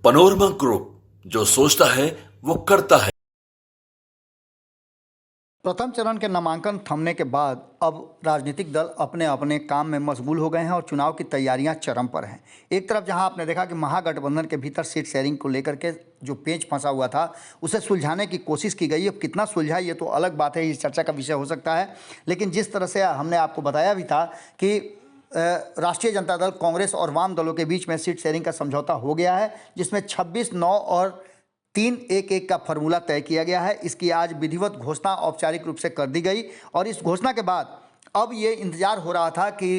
Panorama group, जो सोचता है वो करता है। प्रथम चरण के नामांकन थमने के बाद अब राजनीतिक दल अपने अपने काम में मशगूल हो गए हैं और चुनाव की तैयारियां चरम पर हैं। एक तरफ जहां आपने देखा कि महागठबंधन के भीतर सीट शेयरिंग को लेकर के जो पेच फंसा हुआ था उसे सुलझाने की कोशिश की गई। अब कितना सुलझा ये तो अलग बात है, इस चर्चा का विषय हो सकता है। लेकिन जिस तरह से हमने आपको बताया भी था कि राष्ट्रीय जनता दल, कांग्रेस और वाम दलों के बीच में सीट शेयरिंग का समझौता हो गया है, जिसमें 26-9 और 3-1-1 का फॉर्मूला तय किया गया है। इसकी आज विधिवत घोषणा औपचारिक रूप से कर दी गई और इस घोषणा के बाद अब ये इंतजार हो रहा था कि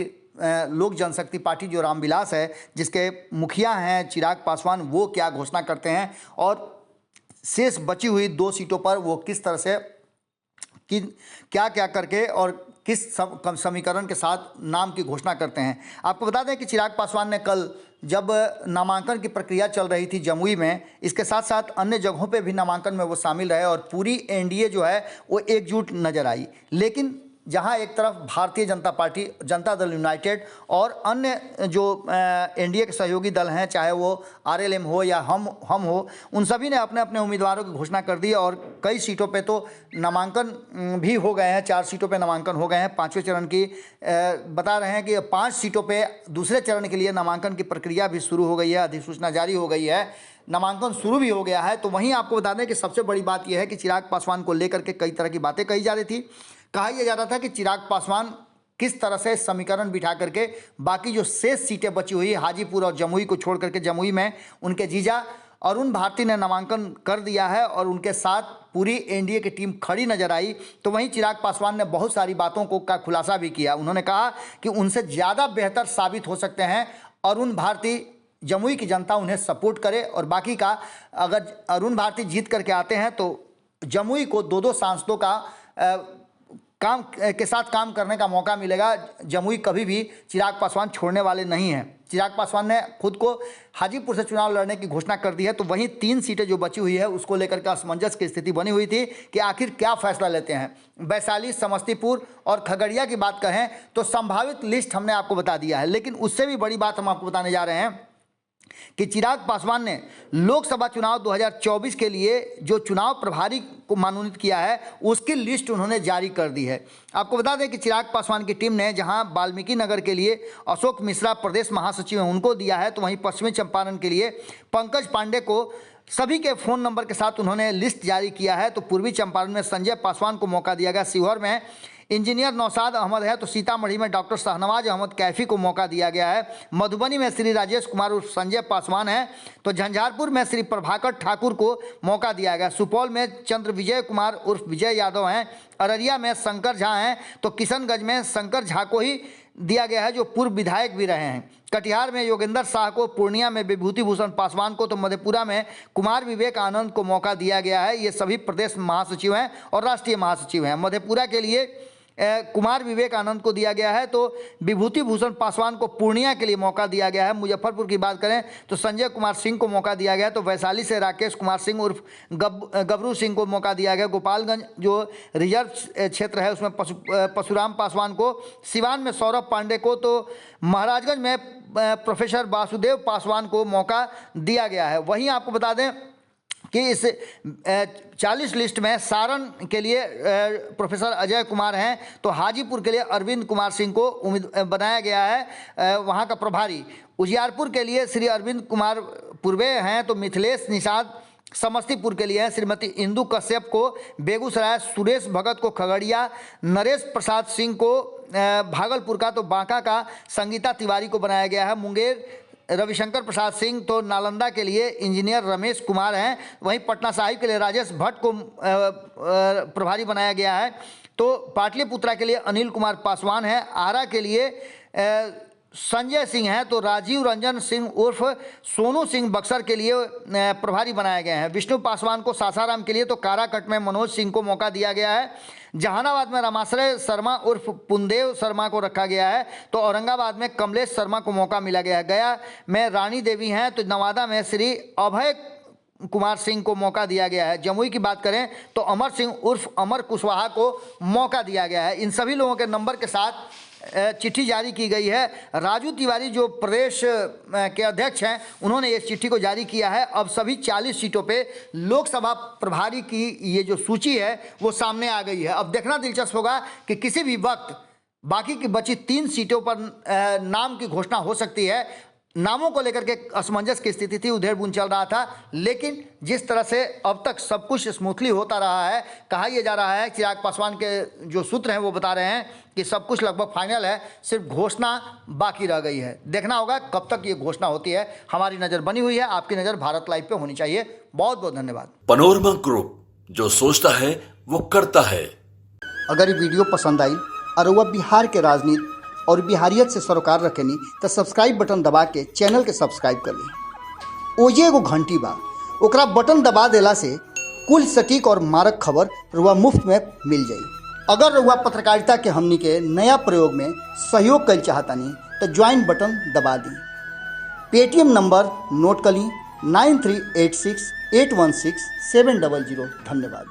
लोक जनशक्ति पार्टी जो रामविलास है, जिसके मुखिया हैं चिराग पासवान, वो क्या घोषणा करते हैं और शेष बची हुई 2 सीटों पर वो किस तरह से कि क्या क्या करके और किस समीकरण के साथ नाम की घोषणा करते हैं। आपको बता दें कि चिराग पासवान ने कल जब नामांकन की प्रक्रिया चल रही थी जमुई में, इसके साथ साथ अन्य जगहों पे भी नामांकन में वो शामिल रहे और पूरी एनडीए जो है वो एकजुट नज़र आई। लेकिन जहां एक तरफ भारतीय जनता पार्टी, जनता दल यूनाइटेड और अन्य जो एनडीए के सहयोगी दल हैं, चाहे वो आरएलएम हो या हम हो, उन सभी ने अपने अपने उम्मीदवारों की घोषणा कर दी और कई सीटों पे तो नामांकन भी हो गए हैं। 4 सीटों पे नामांकन हो गए हैं। 5वें चरण की बता रहे हैं कि 5 सीटों पे दूसरे चरण के लिए नामांकन की प्रक्रिया भी शुरू हो गई है, अधिसूचना जारी हो गई है, नामांकन शुरू भी हो गया है। तो वहीं आपको बता दें कि सबसे बड़ी बात यह है कि चिराग पासवान को लेकर के कई तरह की बातें कही जा रही थी। कहा यह जा रहा था कि चिराग पासवान किस तरह से समीकरण बिठा करके बाकी जो शेष सीटें बची हुई हाजीपुर और जमुई को छोड़ करके, जमुई में उनके जीजा अरुण भारती ने नामांकन कर दिया है और उनके साथ पूरी एनडीए की टीम खड़ी नजर आई। तो वहीं चिराग पासवान ने बहुत सारी बातों का खुलासा भी किया। उन्होंने कहा कि उनसे ज़्यादा बेहतर साबित हो सकते हैं अरुण भारती, जमुई की जनता उन्हें सपोर्ट करे और बाकी का, अगर अरुण भारती जीत करके आते हैं तो जमुई को 2-2 सांसदों का काम के साथ काम करने का मौका मिलेगा। जमुई कभी भी चिराग पासवान छोड़ने वाले नहीं हैं। चिराग पासवान ने खुद को हाजीपुर से चुनाव लड़ने की घोषणा कर दी है। तो वहीं 3 सीटें जो बची हुई है उसको लेकर के असमंजस की स्थिति बनी हुई थी कि आखिर क्या फैसला लेते हैं। वैशाली, समस्तीपुर और खगड़िया की बात कहें तो संभावित लिस्ट हमने आपको बता दिया है, लेकिन उससे भी बड़ी बात हम आपको बताने जा रहे हैं कि चिराग पासवान ने लोकसभा चुनाव 2024 के लिए जो चुनाव प्रभारी को मनोनीत किया है उसकी लिस्ट उन्होंने जारी कर दी है। आपको बता दें कि चिराग पासवान की टीम ने जहां वाल्मीकि नगर के लिए अशोक मिश्रा प्रदेश महासचिव हैं उनको दिया है, तो वहीं पश्चिमी चंपारण के लिए पंकज पांडे को सभी के फ़ोन नंबर के साथ उन्होंने लिस्ट जारी किया है। तो पूर्वी चंपारण में संजय पासवान को मौका दिया गया, शिवहर में इंजीनियर नौशाद अहमद है, तो सीतामढ़ी में डॉक्टर शाहनवाज अहमद कैफी को मौका दिया गया है, मधुबनी में श्री राजेश कुमार उर्फ संजय पासवान है, तो झंझारपुर में श्री प्रभाकर ठाकुर को मौका दिया गया, सुपौल में चंद्र विजय कुमार उर्फ विजय यादव हैं, अररिया में शंकर झा हैं, तो किशनगंज में शंकर झा को ही दिया गया है जो पूर्व विधायक भी रहे हैं, कटिहार में योगेंद्र शाह को, पूर्णिया में विभूति भूषण पासवान को, तो मधेपुरा में कुमार विवेक आनंद को मौका दिया गया है। ये सभी प्रदेश महासचिव हैं और राष्ट्रीय महासचिव हैं। मधेपुरा के लिए कुमार विवेक आनंद को दिया गया है, तो विभूति भूषण पासवान को पूर्णिया के लिए मौका दिया गया है। मुजफ्फरपुर की बात करें तो संजय कुमार सिंह को मौका दिया गया, तो वैशाली से राकेश कुमार सिंह उर्फ गबरू सिंह को मौका दिया गया। गोपालगंज जो रिजर्व क्षेत्र है उसमें परशुराम पासवान को, सिवान में सौरभ पांडे को, तो महाराजगंज में प्रोफेसर वासुदेव पासवान को मौका दिया गया है। वहीं आपको बता दें कि इस 40 लिस्ट में सारण के लिए प्रोफेसर अजय कुमार हैं, तो हाजीपुर के लिए अरविंद कुमार सिंह को बनाया गया है वहां का प्रभारी। उजियारपुर के लिए श्री अरविंद कुमार पूर्वे हैं, तो मिथिलेश निषाद समस्तीपुर के लिए है, श्रीमती इंदु कश्यप को बेगूसराय, सुरेश भगत को खगड़िया, नरेश प्रसाद सिंह को भागलपुर का, तो बांका का संगीता तिवारी को बनाया गया है। मुंगेर रविशंकर प्रसाद सिंह, तो नालंदा के लिए इंजीनियर रमेश कुमार हैं। वहीं पटना साहिब के लिए राजेश भट्ट को प्रभारी बनाया गया है, तो पाटलिपुत्रा के लिए अनिल कुमार पासवान है। आरा के लिए संजय सिंह हैं, तो राजीव रंजन सिंह उर्फ सोनू सिंह बक्सर के लिए प्रभारी बनाए गए हैं। विष्णु पासवान को सासाराम के लिए, तो काराकट में मनोज सिंह को मौका दिया गया है। जहानाबाद में रामाश्रय शर्मा उर्फ पुनदेव शर्मा को रखा गया है, तो औरंगाबाद में कमलेश शर्मा को मौका मिला गया है। गया में रानी देवी हैं, तो नवादा में श्री अभय कुमार सिंह को मौका दिया गया है। जमुई की बात करें तो अमर सिंह उर्फ अमर कुशवाहा को मौका दिया गया है। इन सभी लोगों के नंबर के साथ चिट्ठी जारी की गई है। राजू तिवारी जो प्रदेश के अध्यक्ष हैं, उन्होंने इस चिट्ठी को जारी किया है। अब सभी 40 सीटों पे लोकसभा प्रभारी की ये जो सूची है वो सामने आ गई है। अब देखना दिलचस्प होगा कि किसी भी वक्त बाकी की बची 3 सीटों पर नाम की घोषणा हो सकती है। नामों को लेकर के असमंजस की स्थिति थी, उधेड़-बुन चल रहा था, लेकिन जिस तरह से अब तक सब कुछ स्मूथली होता रहा है, कहा यह जा रहा है, चिराग पासवान के जो सूत्र हैं वो बता रहे हैं कि सब कुछ लगभग फाइनल है, सिर्फ घोषणा बाकी रह गई है। देखना होगा कब तक ये घोषणा होती है। हमारी नज़र बनी हुई है, आपकी नज़र भारत लाइव पे होनी चाहिए। बहुत बहुत धन्यवाद। पनोरमा ग्रुप, जो सोचता है वो करता है। अगर ये वीडियो पसंद आई और वह बिहार के राजनीति और बिहारियत से सरोकार रखेनी तो सब्सक्राइब बटन दबा के चैनल के सब्सक्राइब कर ली। ओजे एगो घंटी बा, ओकरा बटन दबा देला से कुल सटीक और मारक खबर रुआ मुफ्त में मिल जाई। अगर रुआ पत्रकारिता के हमनी के नया प्रयोग में सहयोग कर चाहतानी तो ज्वाइन बटन दबा दी। पेटीएम नंबर नोट कर ली 9386816700। धन्यवाद।